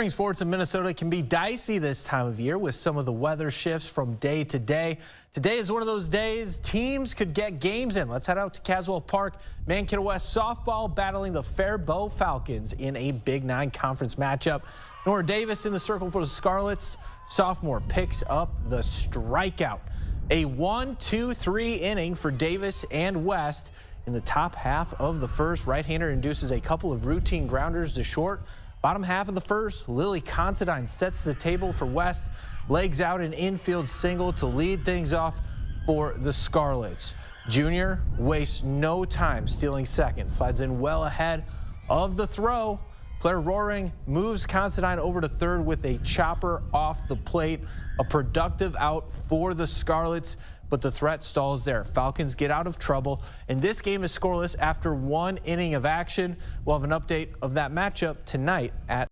Spring sports in Minnesota can be dicey this time of year with some of the weather shifts from day to day. Today is one of those days teams could get games in. Let's head out to Caswell Park. Mankato West softball battling the Faribault Falcons in a Big 9 conference matchup. Nora Davis in the circle for the Scarlets. Sophomore picks up the strikeout. A 1-2-3 inning for Davis and West. In the top half of the first, right-hander induces a couple of routine grounders to short. Bottom half of the first, Lily Considine sets the table for West. Legs out an infield single to lead things off for the Scarlets. Junior wastes no time stealing second. Slides in well ahead of the throw. Claire Roaring moves Considine over to third with a chopper off the plate. A productive out for the Scarlets, but the threat stalls there. Falcons get out of trouble, and this game is scoreless after one inning of action. We'll have an update of that matchup tonight at